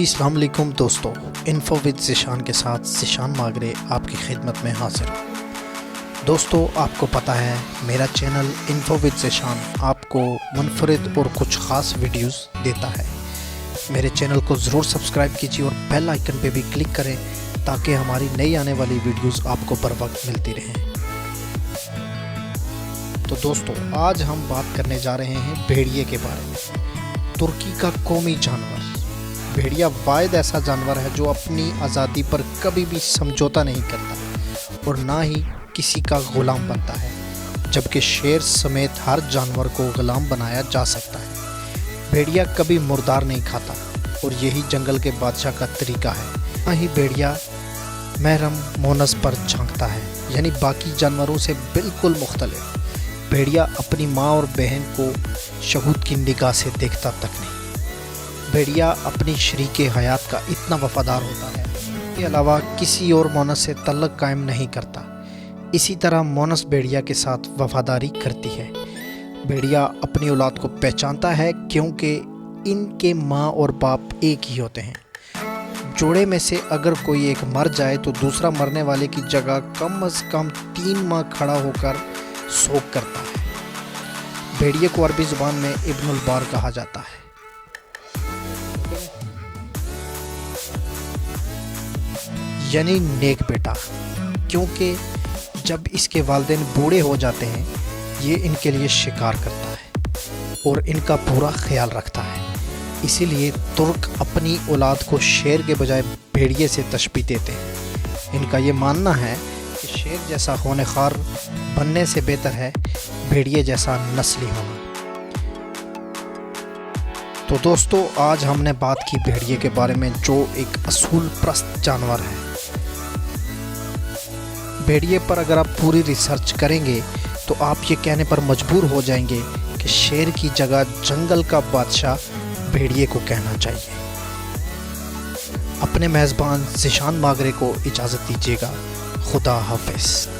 अस्सलाम वालेकुम दोस्तों, इन्फो विद ज़िशान के साथ ज़िशान मागरे आपकी खिदमत में हाजिर हूँ। दोस्तों, आपको पता है मेरा चैनल इन्फो विद ज़िशान आपको मुनफरिद और कुछ ख़ास वीडियोस देता है। मेरे चैनल को ज़रूर सब्सक्राइब कीजिए और बेल आइकन पे भी क्लिक करें ताकि हमारी नई आने वाली वीडियोस आपको बर वक्त मिलती रहें। तो दोस्तों, आज हम बात करने जा रहे हैं भेड़िए के बारे में। तुर्की का कौमी जानवर भेड़िया वाहिद ऐसा जानवर है जो अपनी आज़ादी पर कभी भी समझौता नहीं करता और ना ही किसी का ग़ुलाम बनता है, जबकि शेर समेत हर जानवर को ग़ुलाम बनाया जा सकता है। भेड़िया कभी मुर्दार नहीं खाता और यही जंगल के बादशाह का तरीका है। ना ही भेड़िया महरम मोनस पर झांकता है, यानी बाकी जानवरों से बिल्कुल मुख्तलिफ। भेड़िया अपनी माँ और बहन को शहूद की निगाह से देखता तक नहीं। भेड़िया अपनी शरीके हयात का इतना वफादार होता है, इसके अलावा किसी और मोनस से तल्लुक़ कायम नहीं करता। इसी तरह मोनस भेड़िया के साथ वफादारी करती है। भेड़िया अपनी औलाद को पहचानता है क्योंकि इनके माँ और बाप एक ही होते हैं। जोड़े में से अगर कोई एक मर जाए तो दूसरा मरने वाले की जगह कम से कम 3 माह खड़ा होकर शोक करता है। भेड़िए को अरबी ज़ुबान में इब्नुल बार कहा जाता है। यानी नेक बेटा, क्योंकि जब इसके वालिदैन बूढ़े हो जाते हैं ये इनके लिए शिकार करता है और इनका पूरा ख्याल रखता है। इसीलिए तुर्क अपनी औलाद को शेर के बजाय भेड़िए से तशबीह देते हैं। इनका ये मानना है कि शेर जैसा होनखार बनने से बेहतर है भेड़िए जैसा नस्ली होना। तो दोस्तों, आज हमने बात की भेड़िए के बारे में जो एक असूल परस्त जानवर है। भेड़िए पर अगर आप पूरी रिसर्च करेंगे तो आप ये कहने पर मजबूर हो जाएंगे कि शेर की जगह जंगल का बादशाह भेड़िए को कहना चाहिए। अपने मेज़बान ज़िशान मागरे को इजाज़त दीजिएगा। खुदा हाफिज़।